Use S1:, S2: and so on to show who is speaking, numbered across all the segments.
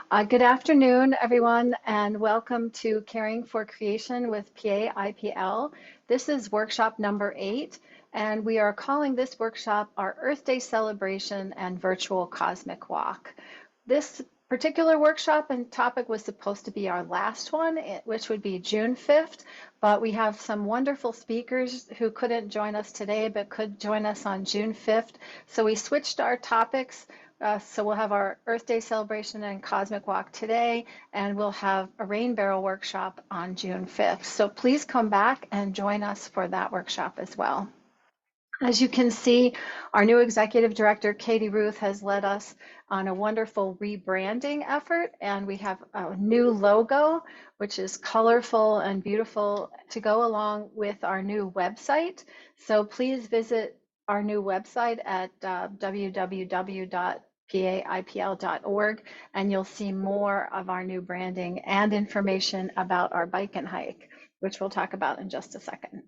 S1: Good afternoon, everyone, and welcome to Caring for Creation with PA IPL. This is workshop number 8, and we are calling this workshop our Earth Day Celebration and Virtual Cosmic Walk. This particular workshop and topic was supposed to be our last one, which would be June 5th, but we have some wonderful speakers who couldn't join us today but could join us on June 5th. So we switched our topics. So we'll have our Earth Day celebration and Cosmic Walk today, and we'll have a rain barrel workshop on June 5th. So please come back and join us for that workshop as well. As you can see, our new executive director, Katie Ruth, has led us on a wonderful rebranding effort, and we have a new logo, which is colorful and beautiful to go along with our new website. So please visit our new website at www.paipl.org, and you'll see more of our new branding and information about our bike and hike, which we'll talk about in just a second.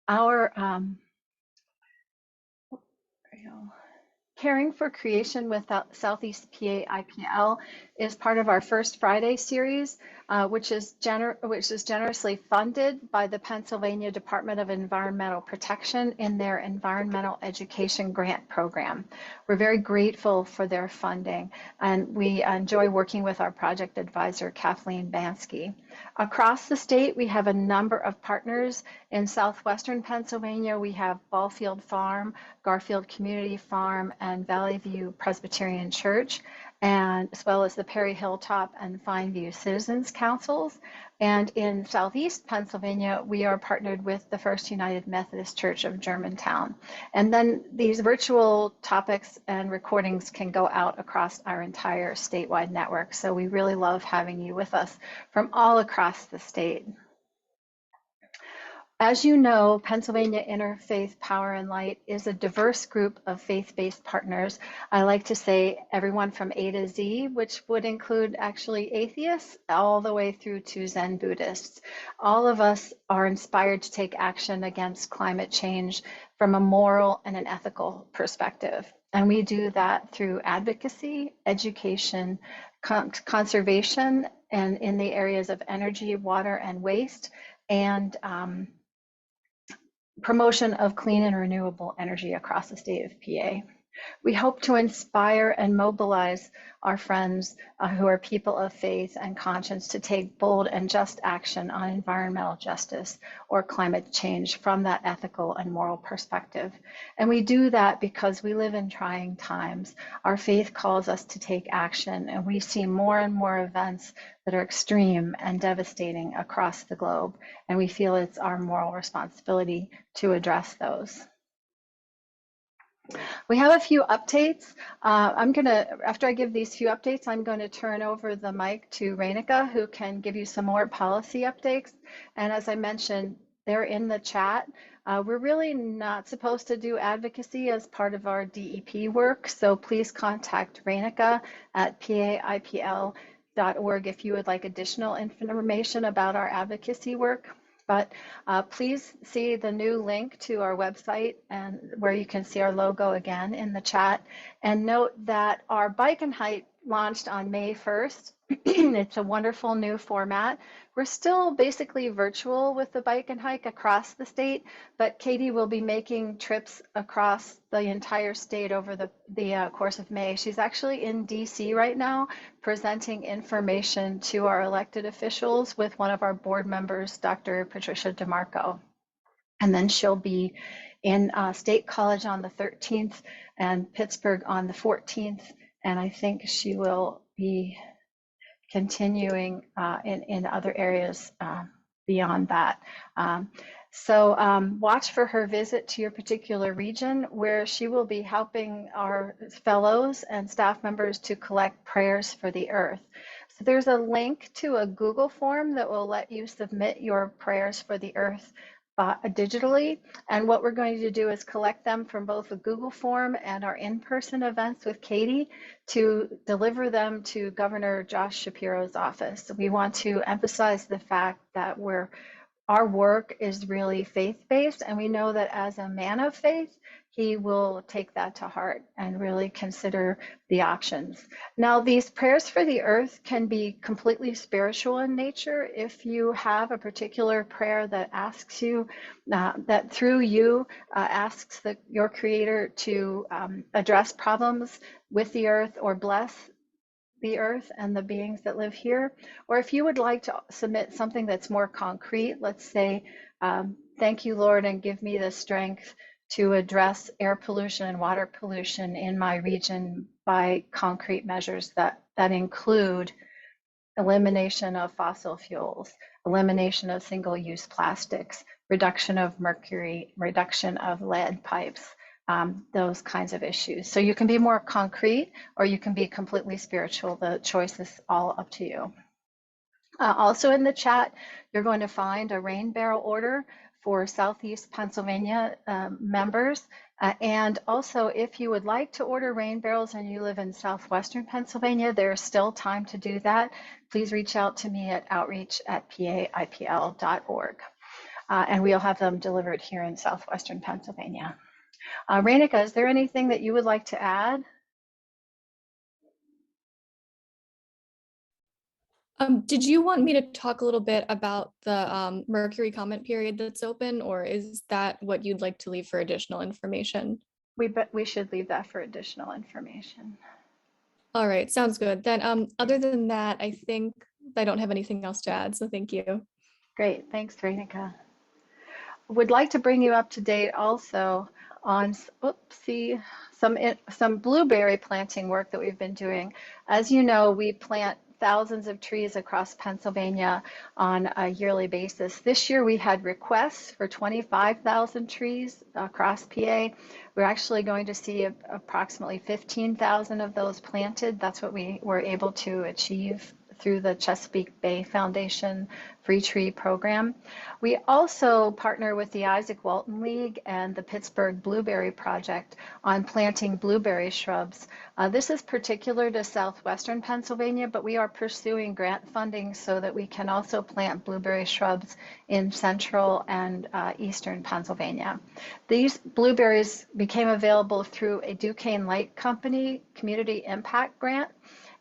S1: Our Caring for Creation with Southeast PA IPL is part of our First Friday series, which is generously funded by the Pennsylvania Department of Environmental Protection in their Environmental Education Grant Program. We're very grateful for their funding, and we enjoy working with our project advisor, Kathleen Bansky. Across the state, we have a number of partners. In southwestern Pennsylvania, we have Ballfield Farm, Garfield Community Farm, and Valley View Presbyterian Church, and as well as the Perry Hilltop and Fineview Citizens Councils. And in southeast Pennsylvania, we are partnered with the First United Methodist Church of Germantown. And then these virtual topics and recordings can go out across our entire statewide network. So we really love having you with us from all across the state. As you know, Pennsylvania Interfaith Power and Light is a diverse group of faith-based partners. I like to say everyone from A to Z, which would include actually atheists all the way through to Zen Buddhists. All of us are inspired to take action against climate change from a moral and an ethical perspective. And we do that through advocacy, education, conservation, and in the areas of energy, water, and waste, and promotion of clean and renewable energy across the state of PA. We hope to inspire and mobilize our friends who are people of faith and conscience to take bold and just action on environmental justice or climate change from that ethical and moral perspective. And we do that because we live in trying times. Our faith calls us to take action, and we see more and more events that are extreme and devastating across the globe, and we feel it's our moral responsibility to address those. We have a few updates. After I give these few updates, I'm going to turn over the mic to Rainika, who can give you some more policy updates. And as I mentioned, they're in the chat. We're really not supposed to do advocacy as part of our DEP work, so please contact Rainika at paipl.org if you would like additional information about our advocacy work. But please see the new link to our website and where you can see our logo again in the chat. And note that our bike and hike launched on May 1st. It's a wonderful new format. We're still basically virtual with the bike and hike across the state, but Katie will be making trips across the entire state over the course of May. She's actually in DC right now presenting information to our elected officials with one of our board members, Dr. Patricia DeMarco. And then she'll be in State College on the 13th and Pittsburgh on the 14th. And I think she will be continuing in other areas beyond that. So watch for her visit to your particular region, where she will be helping our fellows and staff members to collect prayers for the earth. So there's a link to a Google form that will let you submit your prayers for the earth digitally. And what we're going to do is collect them from both the Google form and our in-person events with Katie to deliver them to Governor Josh Shapiro's office. We want to emphasize the fact that we're our work is really faith-based, and we know that as a man of faith, he will take that to heart and really consider the options. Now, these prayers for the earth can be completely spiritual in nature. If you have a particular prayer that asks you, that through you asks your creator to address problems with the earth or bless the earth and the beings that live here, or if you would like to submit something that's more concrete, let's say, thank you, Lord, and give me the strength to address air pollution and water pollution in my region by concrete measures that include elimination of fossil fuels, elimination of single-use plastics, reduction of mercury, reduction of lead pipes, those kinds of issues. So you can be more concrete or you can be completely spiritual. The choice is all up to you. Also in the chat, you're going to find a rain barrel order for Southeast Pennsylvania members. And also, if you would like to order rain barrels and you live in Southwestern Pennsylvania, there's still time to do that. Please reach out to me at outreach@paipl.org. And we'll have them delivered here in Southwestern Pennsylvania. Rainika, is there anything that you would like to add?
S2: Did you want me to talk a little bit about the Mercury comment period that's open, or is that what you'd like to leave for additional information?
S1: We should leave that for additional information.
S2: All right, sounds good. Then other than that, I think I don't have anything else to add, so thank you.
S1: Great, thanks, Rainika. Would like to bring you up to date also on some blueberry planting work that we've been doing. As you know, we plant thousands of trees across Pennsylvania on a yearly basis. This year we had requests for 25,000 trees across PA. We're actually going to see approximately 15,000 of those planted. That's what we were able to achieve through the Chesapeake Bay Foundation Free Tree Program. We also partner with the Isaac Walton League and the Pittsburgh Blueberry Project on planting blueberry shrubs. This is particular to southwestern Pennsylvania, but we are pursuing grant funding so that we can also plant blueberry shrubs in central and eastern Pennsylvania. These blueberries became available through a Duquesne Light Company Community Impact Grant.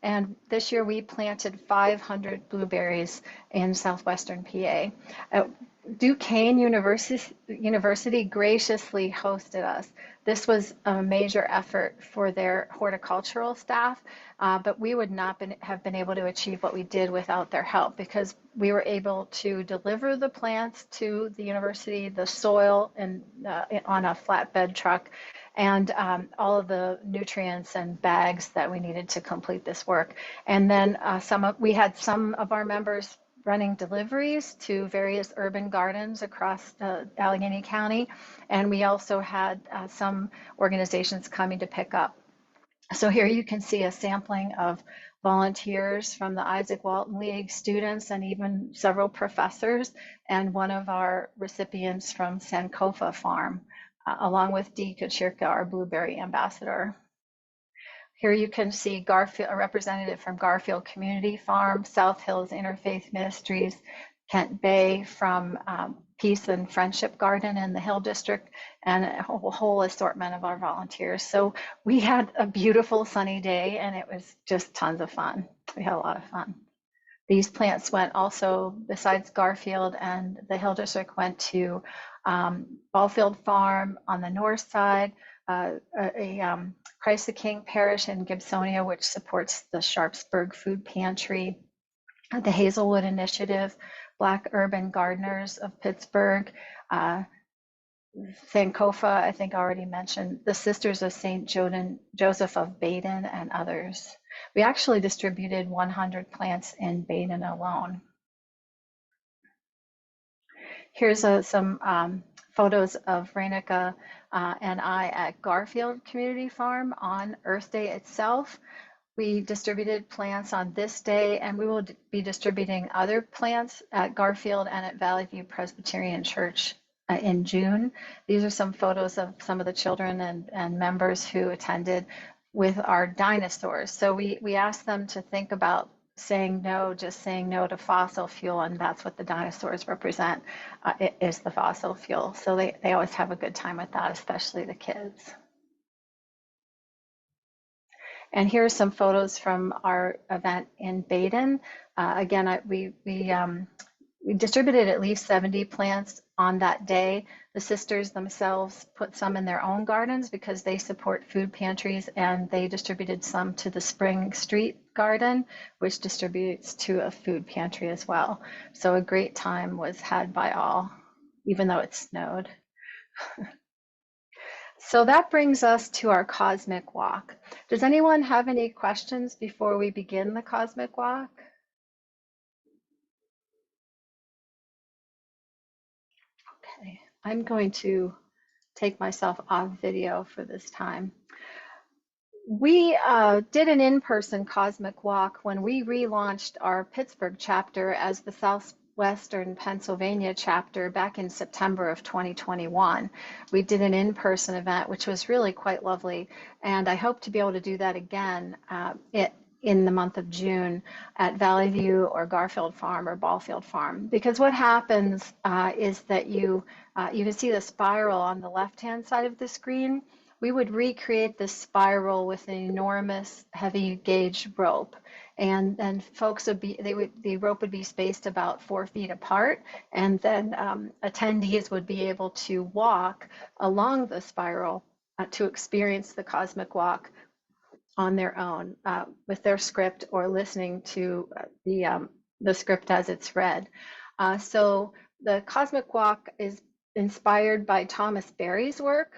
S1: And this year we planted 500 blueberries in southwestern PA. Duquesne University graciously hosted us. This was a major effort for their horticultural staff, but we would not have been able to achieve what we did without their help, because we were able to deliver the plants to the university, the soil, and on a flatbed truck, and all of the nutrients and bags that we needed to complete this work. And then we had some of our members running deliveries to various urban gardens across Allegheny County, and we also had some organizations coming to pick up. So here you can see a sampling of volunteers from the Isaac Walton League, students, and even several professors, and one of our recipients from Sankofa Farm, along with Dee Kochirka, our blueberry ambassador. Here you can see Garfield, a representative from Garfield Community Farm, South Hills Interfaith Ministries, Kent Bay from Peace and Friendship Garden in the Hill District, and a whole assortment of our volunteers. So we had a beautiful sunny day, and it was just tons of fun. We had a lot of fun. These plants went also, besides Garfield and the Hill District, went to Ballfield Farm on the north side, Christ the King Parish in Gibsonia, which supports the Sharpsburg Food Pantry, the Hazelwood Initiative, Black Urban Gardeners of Pittsburgh, Sankofa, I think I already mentioned, the Sisters of St. Joseph of Baden, and others. We actually distributed 100 plants in Baden alone. Here's some photos of Rainika and I at Garfield Community Farm on Earth Day itself. We distributed plants on this day, and we will be distributing other plants at Garfield and at Valley View Presbyterian Church in June. These are some photos of some of the children and members who attended with our dinosaurs. So we asked them to think about saying no, just saying no to fossil fuel, and that's what the dinosaurs represent, it is the fossil fuel. So they always have a good time with that, especially the kids. And here's some photos from our event in Baden. Again, we distributed at least 70 plants on that day. The sisters themselves put some in their own gardens because they support food pantries, and they distributed some to the Spring Street Garden, which distributes to a food pantry as well. So a great time was had by all, even though it snowed. So that brings us to our Cosmic Walk. Does anyone have any questions before we begin the Cosmic Walk? Okay, I'm going to take myself off video for this time. We did an in-person Cosmic Walk when we relaunched our Pittsburgh chapter as the Southwestern Pennsylvania chapter back in September of 2021. We did an in-person event, which was really quite lovely, and I hope to be able to do that again in the month of June at Valley View or Garfield Farm or Ballfield Farm. Because what happens is that you can see the spiral on the left-hand side of the screen. We would recreate this spiral with an enormous heavy gauge rope. And then folks would be, the rope would be spaced about 4 feet apart. And then attendees would be able to walk along the spiral to experience the Cosmic Walk on their own with their script or listening to the script as it's read. So the Cosmic Walk is inspired by Thomas Berry's work.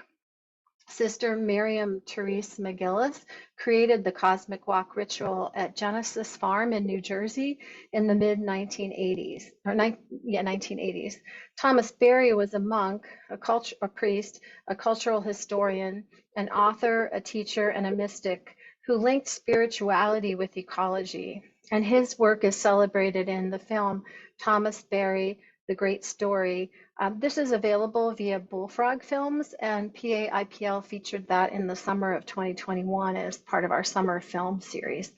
S1: Sister Miriam Therese McGillis created the Cosmic Walk ritual at Genesis Farm in New Jersey in the mid 1980s, or 1980s. Thomas Berry was a monk, a priest, a cultural historian, an author, a teacher, and a mystic who linked spirituality with ecology. And his work is celebrated in the film Thomas Berry, The Great Story. This is available via Bullfrog Films, and PA IPL featured that in the summer of 2021 as part of our summer film series.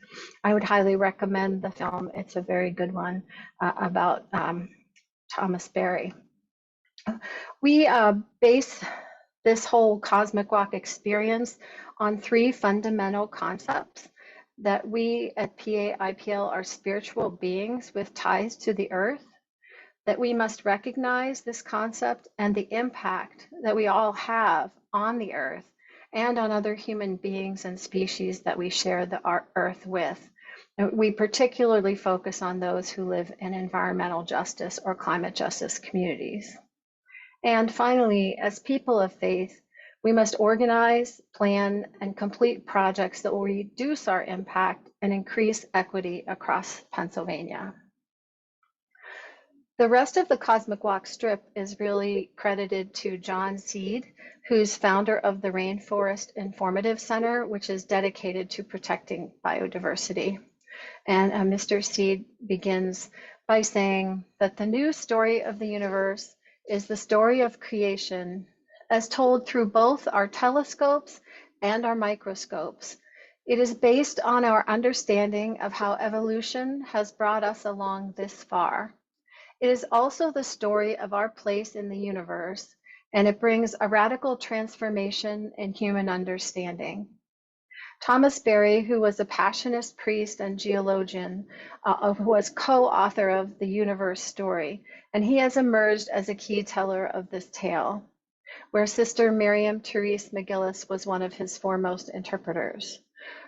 S1: I would highly recommend the film. It's a very good one about Thomas Berry. We base this whole Cosmic Walk experience on 3 fundamental concepts: that we at PA IPL are spiritual beings with ties to the earth, that we must recognize this concept and the impact that we all have on the earth and on other human beings and species that we share the earth with. And we particularly focus on those who live in environmental justice or climate justice communities. And finally, as people of faith, we must organize, plan, and complete projects that will reduce our impact and increase equity across Pennsylvania. The rest of the Cosmic Walk strip is really credited to John Seed, who's founder of the Rainforest Informative Center, which is dedicated to protecting biodiversity. And Mr. Seed begins by saying that the new story of the universe is the story of creation as told through both our telescopes and our microscopes. It is based on our understanding of how evolution has brought us along this far. It is also the story of our place in the universe, and it brings a radical transformation in human understanding. Thomas Berry, who was a Passionist priest and geologian, was co-author of The Universe Story, and he has emerged as a key teller of this tale, where Sister Miriam Therese McGillis was one of his foremost interpreters.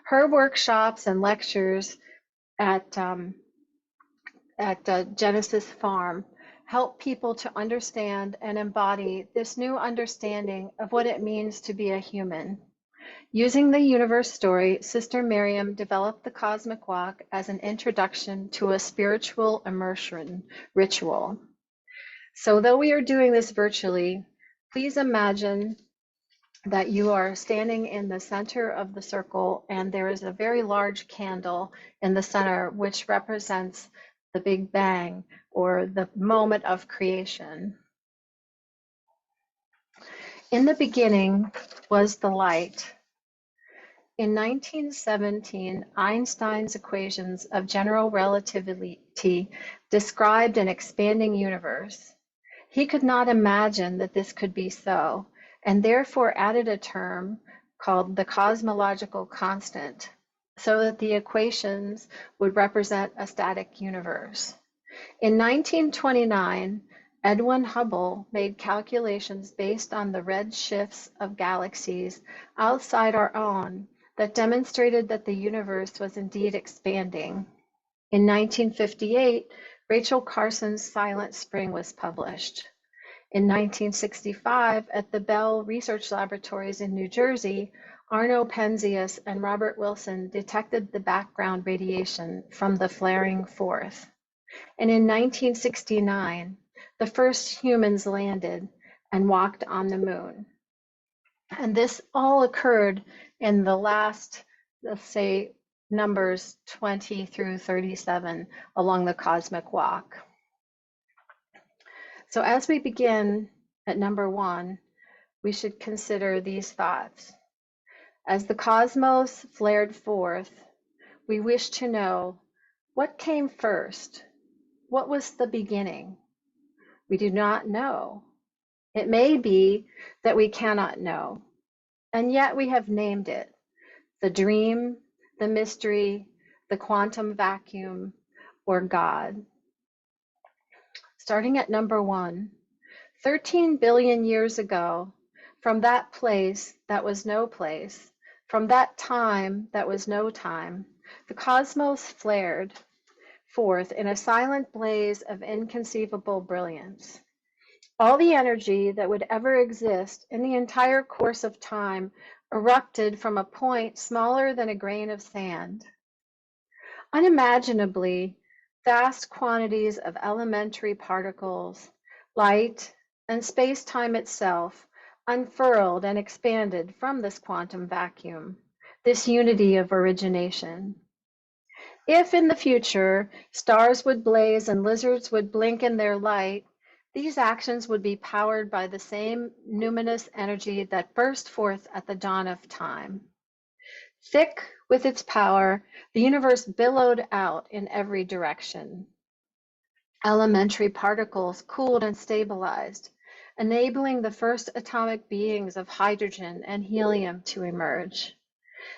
S1: Her workshops and lectures at Genesis Farm help people to understand and embody this new understanding of what it means to be a human. Using the universe story, Sister Miriam developed the Cosmic Walk as an introduction to a spiritual immersion ritual. So though we are doing this virtually, please imagine that you are standing in the center of the circle, and there is a very large candle in the center, which represents the Big Bang, or the moment of creation. In the beginning was the light, In 1917, Einstein's equations of general relativity described an expanding universe. He could not imagine that this could be so, and therefore added a term called the cosmological constant, so that the equations would represent a static universe. In 1929, Edwin Hubble made calculations based on the red shifts of galaxies outside our own that demonstrated that the universe was indeed expanding. In 1958, Rachel Carson's Silent Spring was published. In 1965, at the Bell Research Laboratories in New Jersey, Arno Penzias and Robert Wilson detected the background radiation from the flaring fourth. And in 1969, the first humans landed and walked on the moon. And this all occurred in the last, let's say, numbers 20 through 37 along the cosmic walk. So as we begin at number 1, we should consider these thoughts. As the cosmos flared forth, we wish to know what came first. What was the beginning? We do not know. It may be that we cannot know, and yet we have named it the dream, the mystery, the quantum vacuum, or God. Starting at number 1, 13 billion years ago, from that place that was no place, from that time that was no time, the cosmos flared forth in a silent blaze of inconceivable brilliance. All the energy that would ever exist in the entire course of time erupted from a point smaller than a grain of sand. Unimaginably vast quantities of elementary particles, light, and space-time itself unfurled and expanded from this quantum vacuum, this unity of origination. If in the future stars would blaze and lizards would blink in their light, these actions would be powered by the same numinous energy that burst forth at the dawn of time. Thick with its power, the universe billowed out in every direction. Elementary particles cooled and stabilized, enabling the first atomic beings of hydrogen and helium to emerge.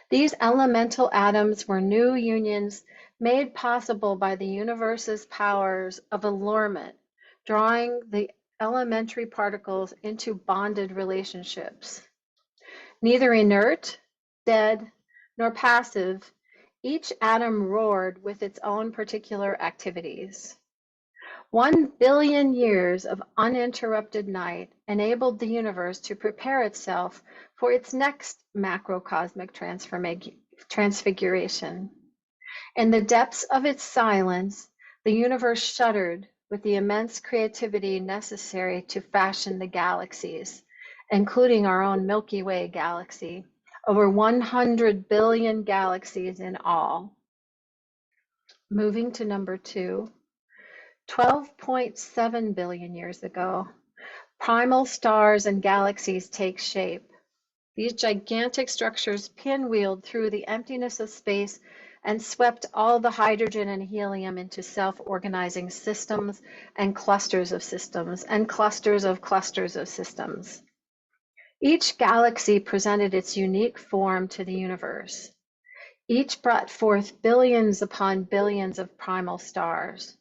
S1: These elemental atoms were new unions made possible by the universe's powers of allurement, drawing the elementary particles into bonded relationships. Neither inert, dead, nor passive, each atom roared with its own particular activities. 1 billion years of uninterrupted night enabled the universe to prepare itself for its next macrocosmic transfiguration. In the depths of its silence, the universe shuddered with the immense creativity necessary to fashion the galaxies, including our own Milky Way galaxy, over 100 billion galaxies in all. Moving to number 2. 12.7 billion years ago, primal stars and galaxies take shape. These gigantic structures pinwheeled through the emptiness of space and swept all the hydrogen and helium into self-organizing systems and clusters of systems and clusters of clusters of systems. Each galaxy presented its unique form to the universe. Each brought forth billions upon billions of primal stars.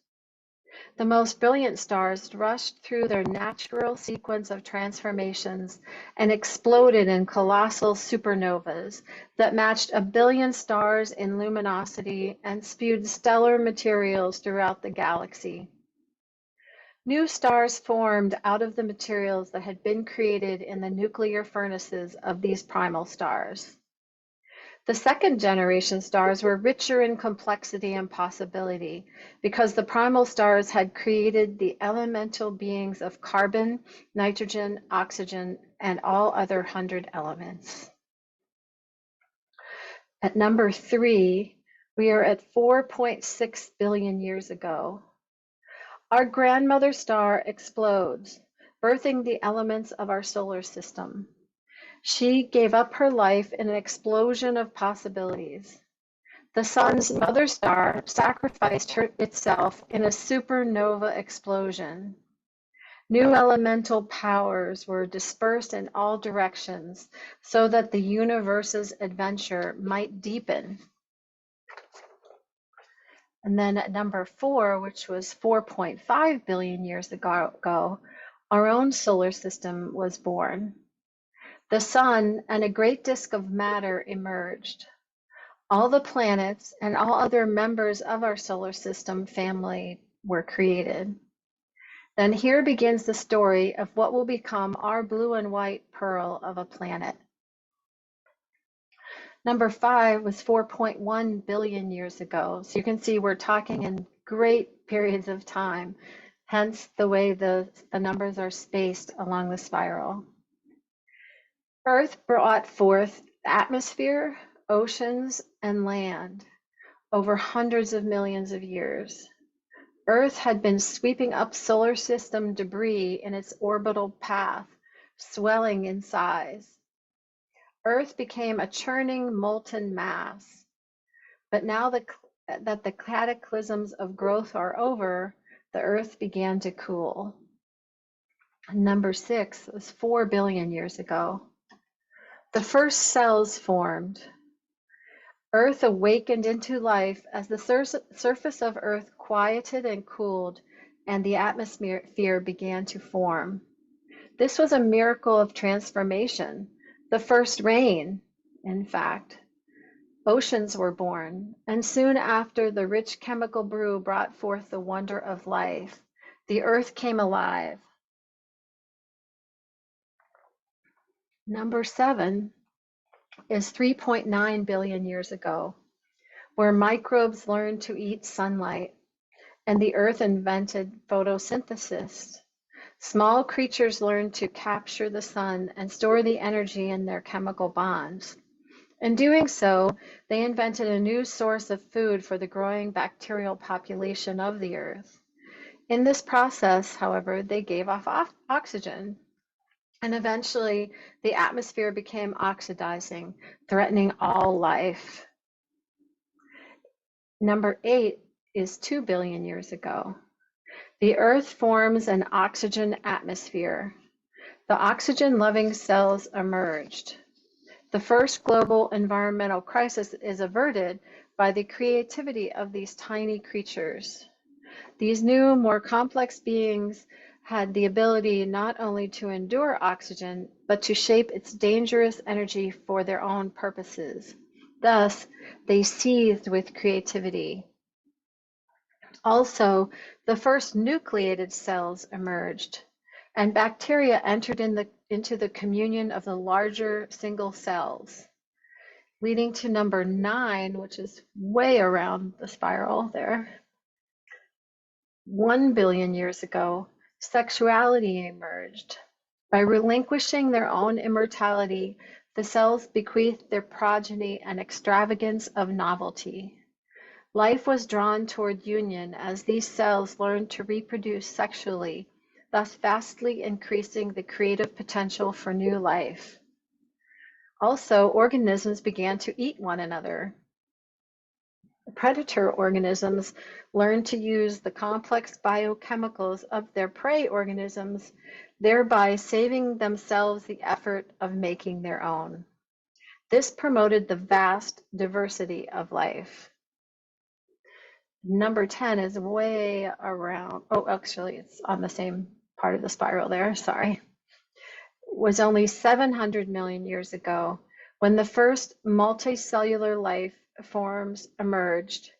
S1: The most brilliant stars rushed through their natural sequence of transformations and exploded in colossal supernovas that matched 1 billion stars in luminosity and spewed stellar materials throughout the galaxy. New stars formed out of the materials that had been created in the nuclear furnaces of these primal stars. The second generation stars were richer in complexity and possibility because the primal stars had created the elemental beings of carbon, nitrogen, oxygen, and all other 100 elements. At number 3, we are at 4.6 billion years ago. Our grandmother star explodes, birthing the elements of our solar system. She gave up her life in an explosion of possibilities. The sun's mother star sacrificed itself in a supernova explosion. New elemental powers were dispersed in all directions so that the universe's adventure might deepen. And then at number 4, which was 4.5 billion years ago, our own solar system was born. The sun and a great disk of matter emerged. All the planets and all other members of our solar system family were created. Then here begins the story of what will become our blue and white pearl of a planet. Number 5 was 4.1 billion years ago. So you can see we're talking in great periods of time, hence the way the numbers are spaced along the spiral. Earth brought forth atmosphere, oceans, and land over hundreds of millions of years. Earth had been sweeping up solar system debris in its orbital path, swelling in size. Earth became a churning molten mass. But now that the cataclysms of growth are over, the Earth began to cool. Number 6 was 4 billion years ago. The first cells formed. Earth awakened into life as the surface of Earth quieted and cooled, and the atmosphere began to form. This was a miracle of transformation, the first rain, in fact. Oceans were born, and soon after, the rich chemical brew brought forth the wonder of life. The Earth came alive. Number 7 is 3.9 billion years ago, where microbes learned to eat sunlight, and the Earth invented photosynthesis. Small creatures learned to capture the sun and store the energy in their chemical bonds. In doing so, they invented a new source of food for the growing bacterial population of the Earth. In this process, however, they gave off oxygen, and eventually the atmosphere became oxidizing, threatening all life. Number 8 is 2 billion years ago. The Earth forms an oxygen atmosphere. The oxygen-loving cells emerged. The first global environmental crisis is averted by the creativity of these tiny creatures. These new, more complex beings had the ability not only to endure oxygen, but to shape its dangerous energy for their own purposes. Thus, they seethed with creativity. Also, the first nucleated cells emerged, and bacteria entered into the communion of the larger single cells, leading to number 9, which is way around the spiral there. 1 billion years ago, sexuality emerged. By relinquishing their own immortality, the cells bequeathed their progeny an extravagance of novelty. Life was drawn toward union as these cells learned to reproduce sexually, thus vastly increasing the creative potential for new life. Also, organisms began to eat one another. Predator organisms learned to use the complex biochemicals of their prey organisms, thereby saving themselves the effort of making their own. This promoted the vast diversity of life. Number 10 is way around, oh, actually, it's on the same part of the spiral there, sorry. Was only 700 million years ago when the first multicellular life forms emerged.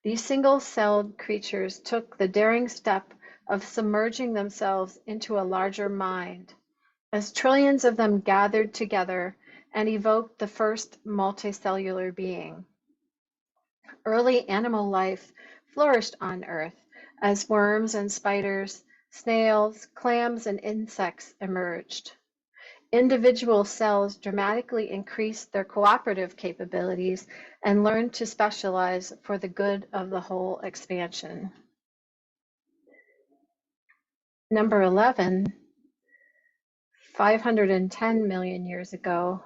S1: These single-celled creatures took the daring step of submerging themselves into a larger mind, as trillions of them gathered together and evoked the first multicellular being. Early animal life flourished on Earth as worms and spiders, snails, clams, and insects emerged. Individual cells dramatically increased their cooperative capabilities and learned to specialize for the good of the whole expansion. Number 11, 510 million years ago,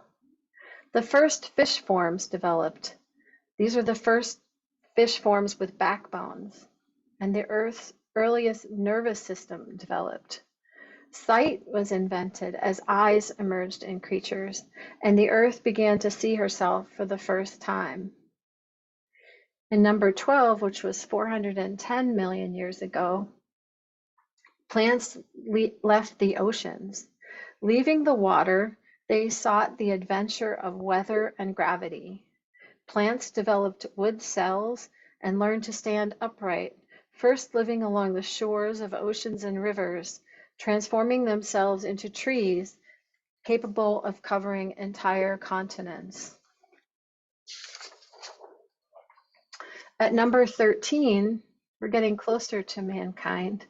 S1: the first fish forms developed. These are the first fish forms with backbones, and the Earth's earliest nervous system developed. Sight was invented as eyes emerged in creatures, and the Earth began to see herself for the first time. In number 12, which was 410 million years ago, plants left the oceans. Leaving the water, they sought the adventure of weather and gravity. Plants developed wood cells and learned to stand upright, first living along the shores of oceans and rivers, transforming themselves into trees capable of covering entire continents. At number 13, we're getting closer to mankind.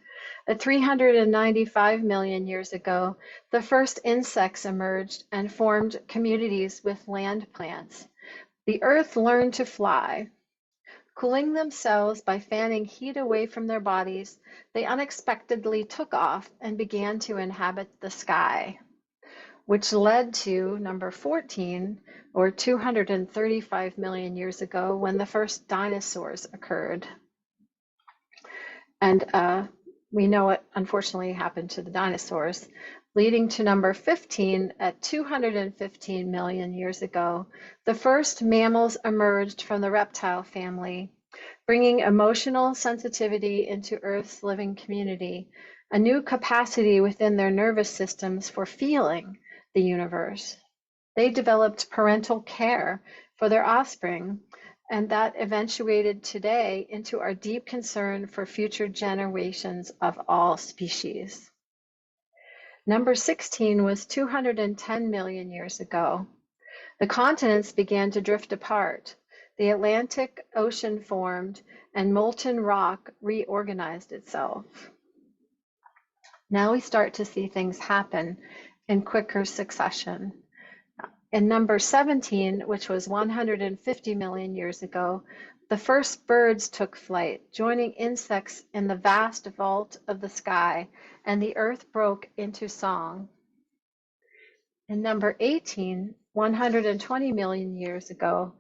S1: At 395 million years ago, the first insects emerged and formed communities with land plants. The Earth learned to fly. Cooling themselves by fanning heat away from their bodies, they unexpectedly took off and began to inhabit the sky, which led to number 14, or 235 million years ago, when the first dinosaurs occurred. And we know what unfortunately happened to the dinosaurs, leading to number 15 at 215 million years ago. The first mammals emerged from the reptile family, bringing emotional sensitivity into Earth's living community, a new capacity within their nervous systems for feeling the universe. They developed parental care for their offspring, and that eventuated today into our deep concern for future generations of all species. Number 16 was 210 million years ago. The continents began to drift apart. The Atlantic Ocean formed, and molten rock reorganized itself. Now we start to see things happen in quicker succession. In number 17, which was 150 million years ago, the first birds took flight, joining insects in the vast vault of the sky, and the earth broke into song. In number 18, 120 million years ago,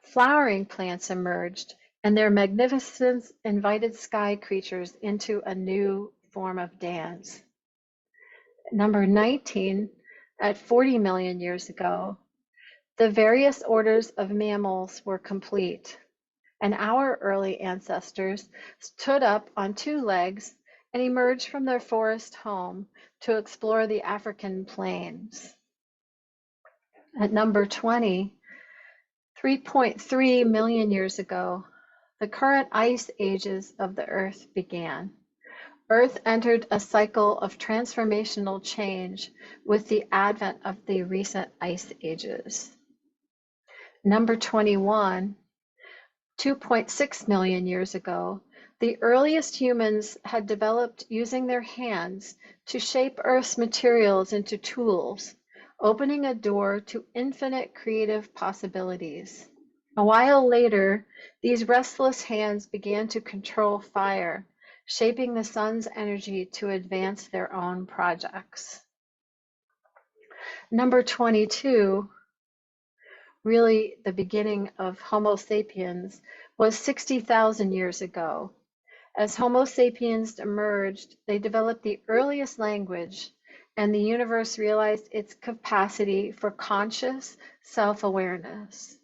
S1: flowering plants emerged, and their magnificence invited sky creatures into a new form of dance. Number 19, at 40 million years ago, the various orders of mammals were complete, and our early ancestors stood up on two legs and emerged from their forest home to explore the African plains. At number 20, 3.3 million years ago, the current ice ages of the Earth began. Earth entered a cycle of transformational change with the advent of the recent ice ages. Number 21, 2.6 million years ago, the earliest humans had developed using their hands to shape Earth's materials into tools, opening a door to infinite creative possibilities. A while later, these restless hands began to control fire, shaping the sun's energy to advance their own projects. Number 22, really the beginning of Homo sapiens, was 60,000 years ago. As Homo sapiens emerged, they developed the earliest language, and the universe realized its capacity for conscious self-awareness.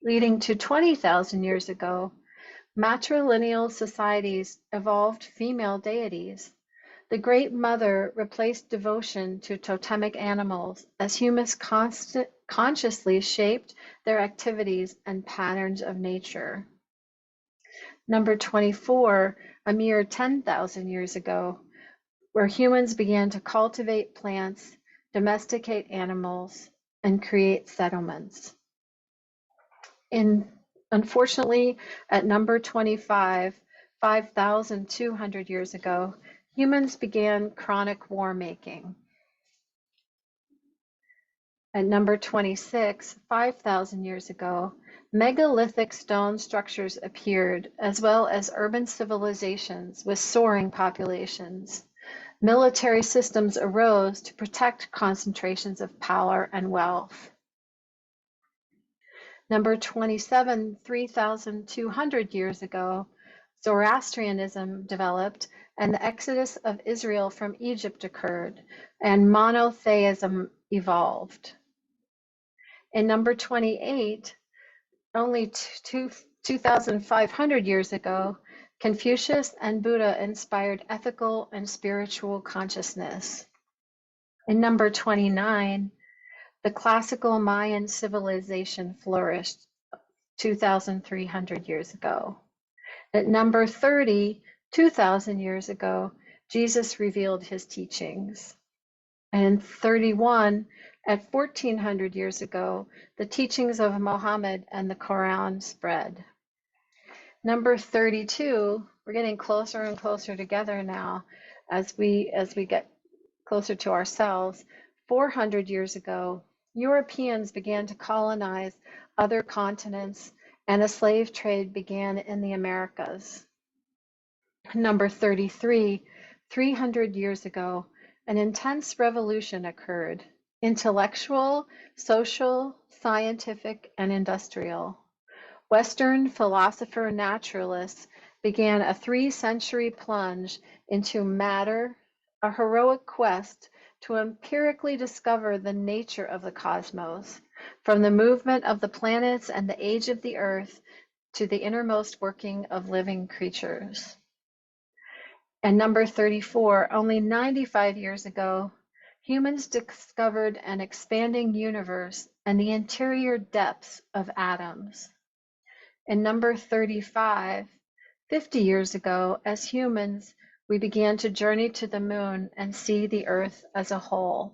S1: Leading to 20,000 years ago, matrilineal societies evolved female deities. The Great Mother replaced devotion to totemic animals as humans consciously shaped their activities and patterns of nature. Number 24, a mere 10,000 years ago, where humans began to cultivate plants, domesticate animals, and create settlements. Unfortunately, at number 25, 5,200 years ago, humans began chronic war making. At number 26, 5,000 years ago, megalithic stone structures appeared, as well as urban civilizations with soaring populations. Military systems arose to protect concentrations of power and wealth. Number 27, 3,200 years ago, Zoroastrianism developed and the exodus of Israel from Egypt occurred and monotheism evolved. In number 28, only 2,500 years ago, Confucius and Buddha inspired ethical and spiritual consciousness. In number 29, the classical Mayan civilization flourished 2,300 years ago. At number 30, 2,000 years ago, Jesus revealed his teachings. And 31, at 1,400 years ago, the teachings of Muhammad and the Quran spread. Number 32, we're getting closer and closer together now as we get closer to ourselves. 400 years ago, Europeans began to colonize other continents and a slave trade began in the Americas. Number 33, 300 years ago, an intense revolution occurred: intellectual, social, scientific, and industrial. Western philosopher naturalists began a 3-century plunge into matter, a heroic quest to empirically discover the nature of the cosmos, from the movement of the planets and the age of the earth to the innermost working of living creatures. And number 34, only 95 years ago, humans discovered an expanding universe and the interior depths of atoms. And number 35, 50 years ago, as humans, we began to journey to the moon and see the earth as a whole.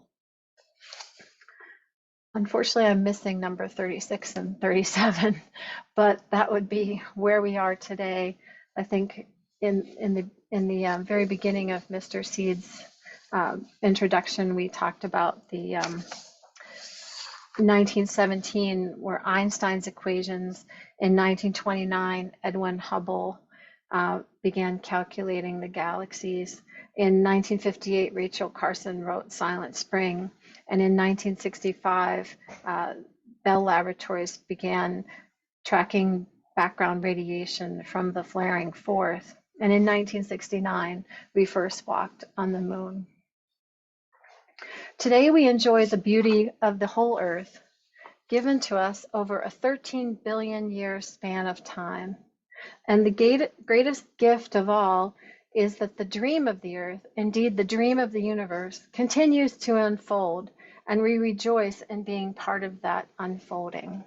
S1: Unfortunately, I'm missing number 36 and 37, but that would be where we are today. I think in the very beginning of Mr. Seed's introduction, we talked about the 1917 were Einstein's equations. In 1929, Edwin Hubble began calculating the galaxies. In 1958, Rachel Carson wrote Silent Spring. And in 1965, Bell Laboratories began tracking background radiation from the flaring forth. And in 1969, we first walked on the moon. Today, we enjoy the beauty of the whole Earth, given to us over a 13 billion year span of time. And the greatest gift of all is that the dream of the Earth, indeed the dream of the universe, continues to unfold, and we rejoice in being part of that unfolding.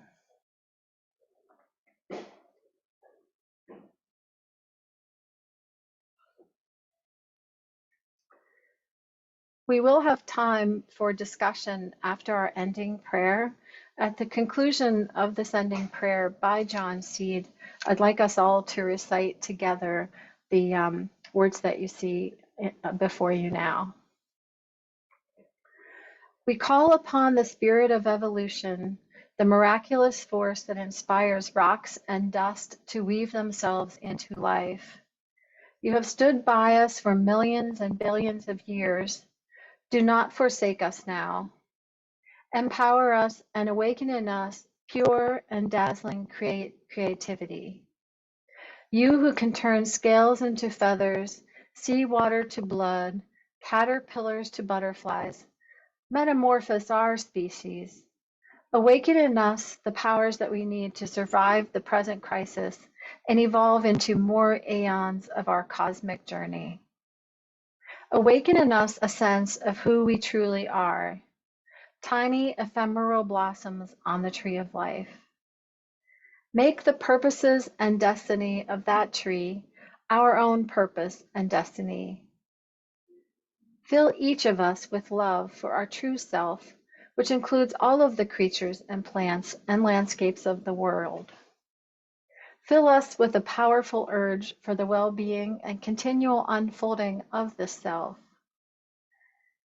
S1: We will have time for discussion after our ending prayer. At the conclusion of this ending prayer by John Seed, I'd like us all to recite together the words that you see before you now. We call upon the spirit of evolution, the miraculous force that inspires rocks and dust to weave themselves into life. You have stood by us for millions and billions of years. Do not forsake us now. Empower us and awaken in us pure and dazzling creativity. You who can turn scales into feathers, sea water to blood, caterpillars to butterflies, metamorphose our species. Awaken in us the powers that we need to survive the present crisis and evolve into more aeons of our cosmic journey. Awaken in us a sense of who we truly are, tiny ephemeral blossoms on the tree of life. Make the purposes and destiny of that tree our own purpose and destiny. Fill each of us with love for our true self, which includes all of the creatures and plants and landscapes of the world. Fill us with a powerful urge for the well-being and continual unfolding of the self.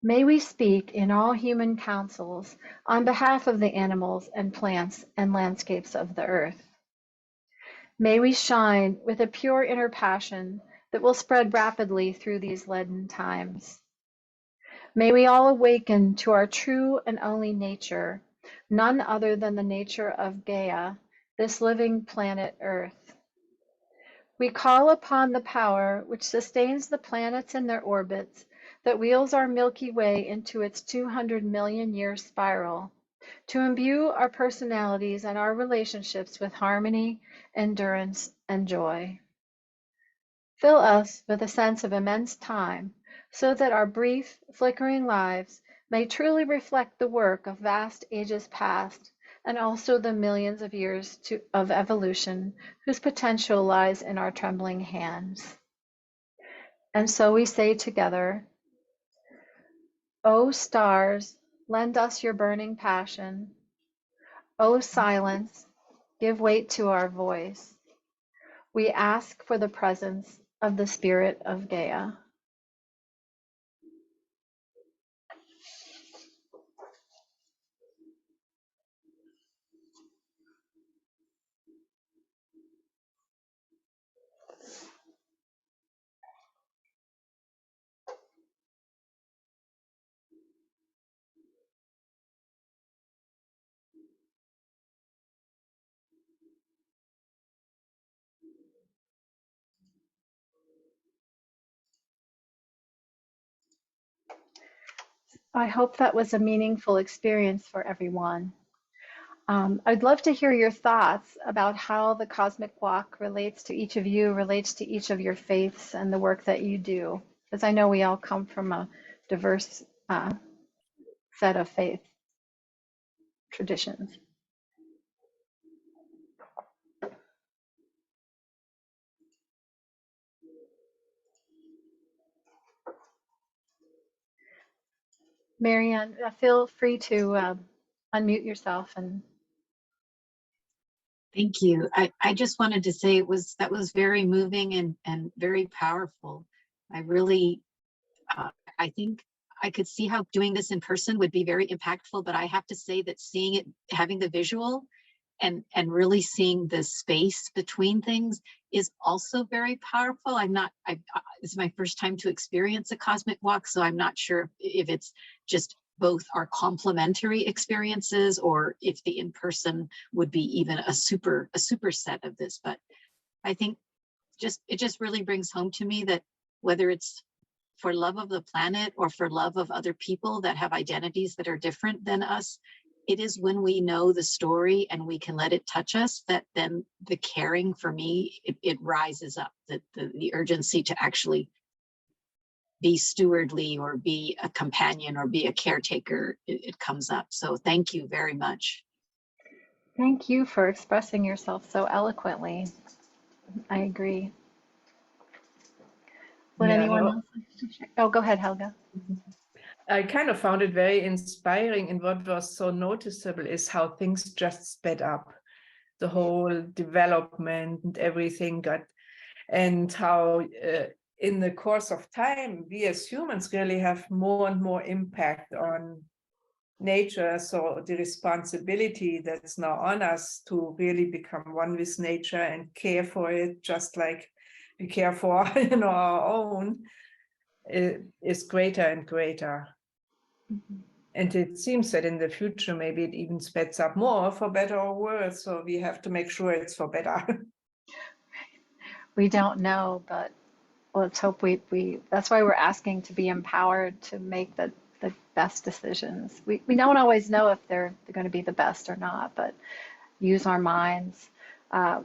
S1: May we speak in all human councils on behalf of the animals and plants and landscapes of the earth. May we shine with a pure inner passion that will spread rapidly through these leaden times. May we all awaken to our true and only nature, none other than the nature of Gaia, this living planet Earth. We call upon the power which sustains the planets in their orbits, that wheels our Milky Way into its 200 million year spiral, to imbue our personalities and our relationships with harmony, endurance, and joy. Fill us with a sense of immense time, so that our brief, flickering lives may truly reflect the work of vast ages past, and also the millions of years of evolution whose potential lies in our trembling hands. And so we say together, O stars, lend us your burning passion. O silence, give weight to our voice. We ask for the presence of the spirit of Gaia. I hope that was a meaningful experience for everyone. I'd love to hear your thoughts about how the Cosmic Walk relates to each of you, relates to each of your faiths and the work that you do, because I know we all come from a diverse set of faith traditions. Marianne, feel free to unmute yourself and
S3: Thank you. I just wanted to say that was very moving and very powerful. I really, I think I could see how doing this in person would be very impactful, but I have to say that seeing it, having the visual and really seeing the space between things is also very powerful. It's my first time to experience a cosmic walk, so I'm not sure if it's just both are complementary experiences or if the in-person would be even a superset of this. But I think it just really brings home to me that whether it's for love of the planet or for love of other people that have identities that are different than us, it is when we know the story and we can let it touch us that then the caring, for me, it rises up, that the urgency to actually be stewardly or be a companion or be a caretaker, it comes up. So thank you very much.
S1: thank you for expressing yourself so eloquently. I agree. Would anyone else like to share? Oh, go ahead, Helga.
S4: I kind of found it very inspiring, and what was so noticeable is how things just sped up. The whole development and everything and how in the course of time, we as humans really have more and more impact on nature. So the responsibility that's now on us to really become one with nature and care for it, just like we care for our own, is greater and greater. Mm-hmm. And it seems that in the future, maybe it even speeds up more, for better or worse. So we have to make sure it's for better.
S1: We don't know, but let's hope we that's why we're asking to be empowered to make the best decisions. We don't always know if they're going to be the best or not, but use our minds. I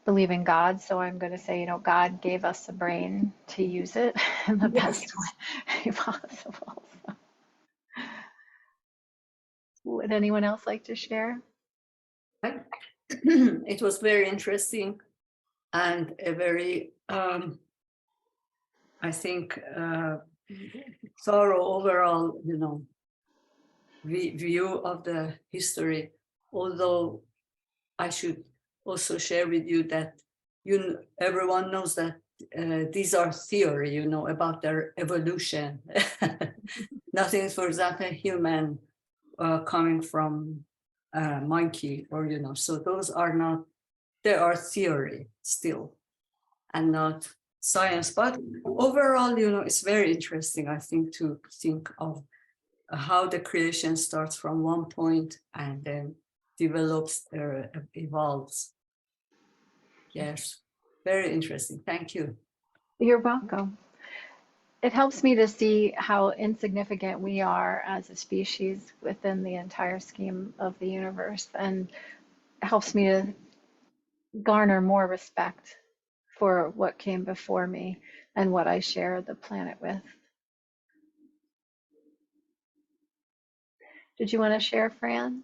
S1: believe in God, so I'm going to say, God gave us a brain to use it in the best way possible. So. Would anyone else like to share?
S5: It was very interesting and a very, I think, thorough overall, view of the history. Although I should also share with you that everyone knows that these are theory, about their evolution. Nothing is, for example, human coming from a monkey, or so those are not. They are theory still, and not science, but overall, it's very interesting, I think, to think of how the creation starts from one point and then develops or evolves. Yes, very interesting. Thank you.
S1: You're welcome. It helps me to see how insignificant we are as a species within the entire scheme of the universe, and helps me to garner more respect for what came before me and what I share the planet with. Did you want to share, Fran?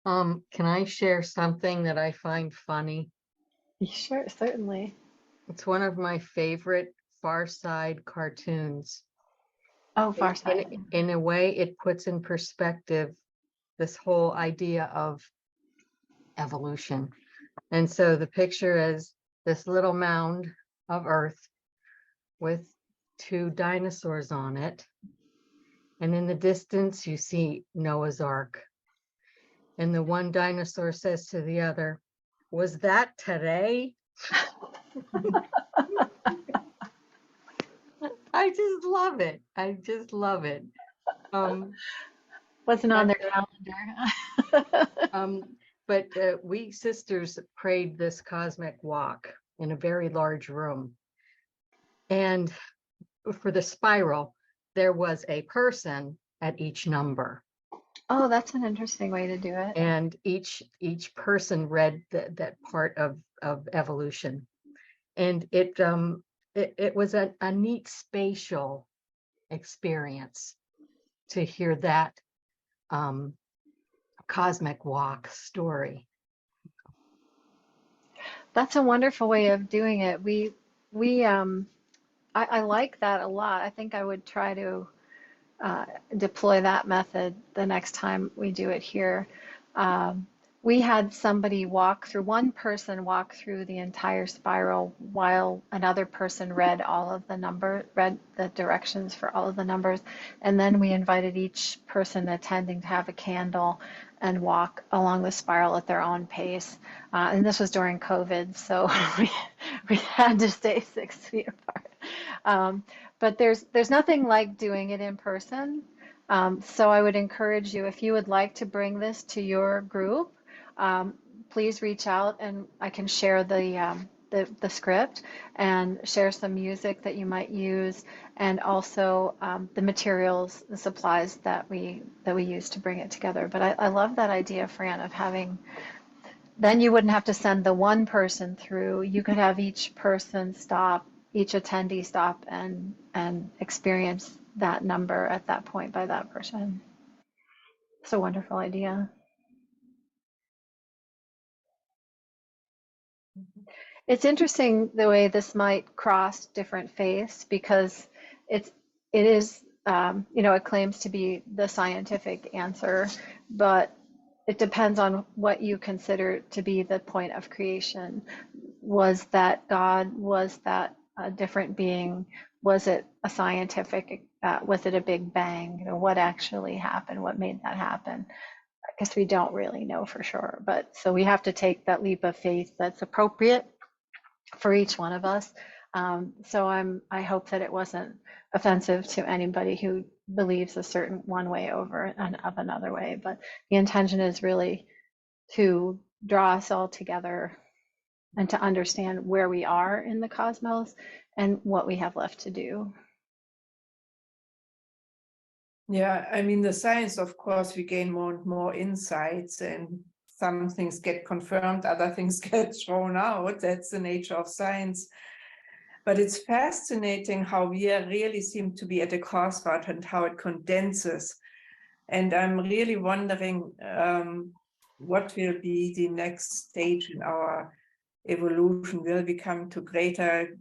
S6: Can I share something that I find funny?
S1: Sure, certainly.
S6: It's one of my favorite Far Side cartoons.
S1: Oh, Far Side.
S6: In a way, it puts in perspective this whole idea of evolution. And so the picture is this little mound of earth with two dinosaurs on it. And in the distance, you see Noah's Ark. And the one dinosaur says to the other, "Was that today?" I just love it. I just love it.
S1: Wasn't on their calendar.
S6: But we sisters prayed this cosmic walk in a very large room. And for the spiral, there was a person at each number.
S1: Oh, that's an interesting way to do it.
S6: And each person read that part of evolution. And it was a neat spatial experience to hear that cosmic walk story.
S1: That's a wonderful way of doing it. I like that a lot. I think I would try to deploy that method the next time we do it here. We had somebody one person walk through the entire spiral while another person read the directions for all of the numbers. And then we invited each person attending to have a candle and walk along the spiral at their own pace. And this was during COVID, so we had to stay 6 feet apart. But there's nothing like doing it in person. So I would encourage you, if you would like to bring this to your group, please reach out and I can share the script and share some music that you might use, and also the materials, the supplies that we use to bring it together. But I love that idea, Fran, of having, then you wouldn't have to send the one person through. You could have each attendee stop and experience that number at that point by that person. It's a wonderful idea. It's interesting the way this might cross different faiths, because it is, it claims to be the scientific answer, but it depends on what you consider to be the point of creation. Was that God? Was that a different being? Was it a scientific, was it a big bang? What actually happened? What made that happen? I guess we don't really know for sure, but so we have to take that leap of faith that's appropriate for each one of us. So I hope that it wasn't offensive to anybody who believes a certain one way over of another way, but the intention is really to draw us all together and to understand where we are in the cosmos and what we have left to do.
S4: Yeah, I mean, the science, of course, we gain more and more insights, and some things get confirmed, other things get thrown out. That's the nature of science. But it's fascinating how we really seem to be at a crossroad and how it condenses. And I'm really wondering what will be the next stage in our evolution. Will we come to greater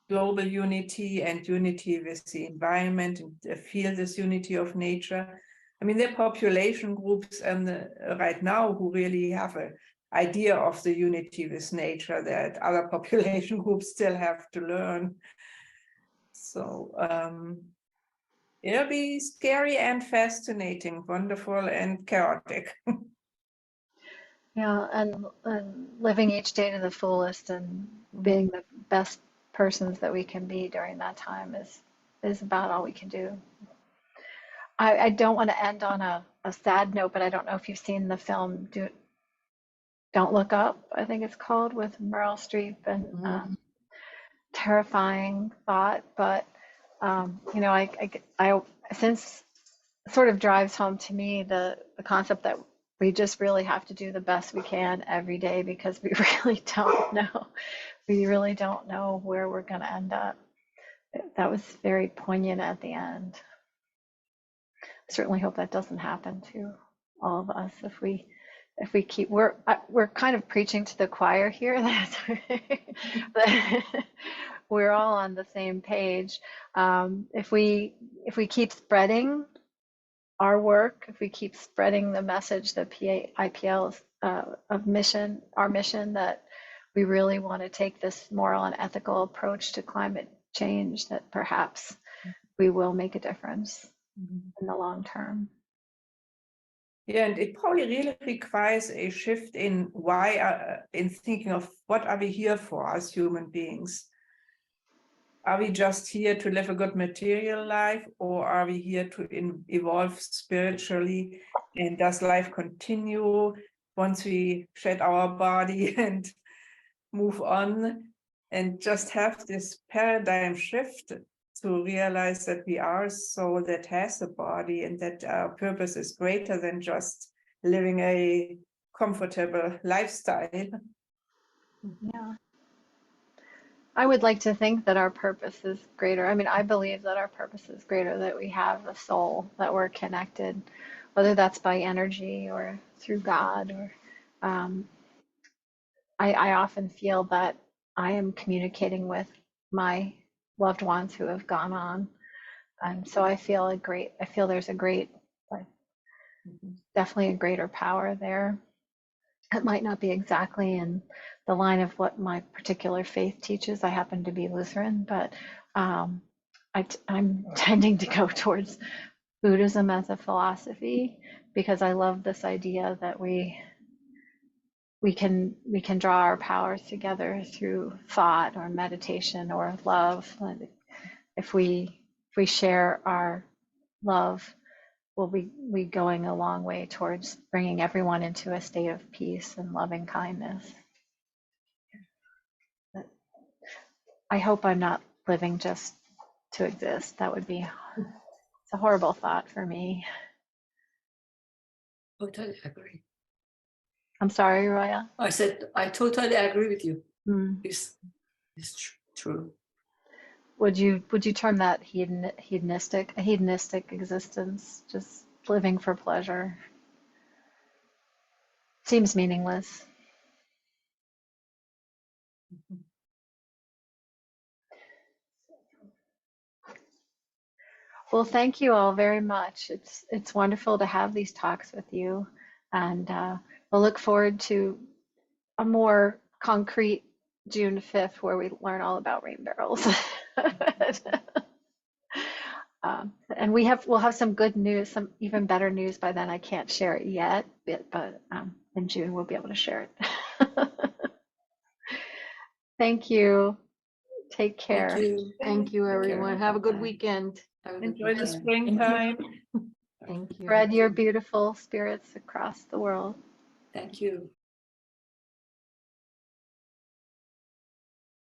S4: global unity and unity with the environment and feel this unity of nature? I mean, there are population groups and right now who really have an idea of the unity with nature that other population groups still have to learn. So it'll be scary and fascinating, wonderful and chaotic.
S1: Yeah, and living each day to the fullest and being the best persons that we can be during that time is about all we can do. I don't want to end on a sad note, but I don't know if you've seen the film Don't Look Up, I think it's called, with Meryl Streep, and terrifying thought, but you know, I since sort of drives home to me the concept that we just really have to do the best we can every day, because we really don't know. We really don't know where we're going to end up. That was very poignant at the end. I certainly hope that doesn't happen to all of us if we keep, we're kind of preaching to the choir here that we're all on the same page. If we keep spreading our work, if we keep spreading the message that PA IPL's of mission, our mission, that we really want to take this moral and ethical approach to climate change, that perhaps we will make a difference in the long term.
S4: Yeah, and it probably really requires a shift in in thinking of what are we here for as human beings. Are we just here to live a good material life, or are we here to evolve spiritually? And does life continue once we shed our body and move on? And just have this paradigm shift to realize that we are a soul that has a body, and that our purpose is greater than just living a comfortable lifestyle.
S1: Yeah. I would like to think that our purpose is greater. I mean, I believe that our purpose is greater, that we have a soul, that we're connected, whether that's by energy or through God, or I often feel that I am communicating with my loved ones who have gone on. And so I feel there's a great, definitely a greater power there. It might not be exactly in the line of what my particular faith teaches. I happen to be Lutheran, but I'm tending to go towards Buddhism as a philosophy, because I love this idea that we can draw our powers together through thought or meditation or love. If we share our love, we'll be going a long way towards bringing everyone into a state of peace and loving kindness. I hope I'm not living just to exist. That would be, it's a horrible thought for me.
S5: Totally agree.
S1: I'm sorry, Roya.
S5: I said, I totally agree with you.
S1: Mm.
S5: It's true.
S1: Would you term that hedonistic existence, just living for pleasure? Seems meaningless. Well, thank you all very much. It's wonderful to have these talks with you, and we'll look forward to a more concrete June 5th, where we learn all about rain barrels. And we'll have some good news, some even better news by then. I can't share it yet, but in June we'll be able to share it. Thank you. Take care.
S5: Thank you.
S6: Thank you,
S5: Take care.
S6: everyone. Have a good
S5: Bye-bye.
S6: weekend.
S5: Have a good
S4: Enjoy the
S5: weekend.
S4: springtime.
S6: Thank you.
S1: Spread your beautiful spirits across the world.
S5: Thank you.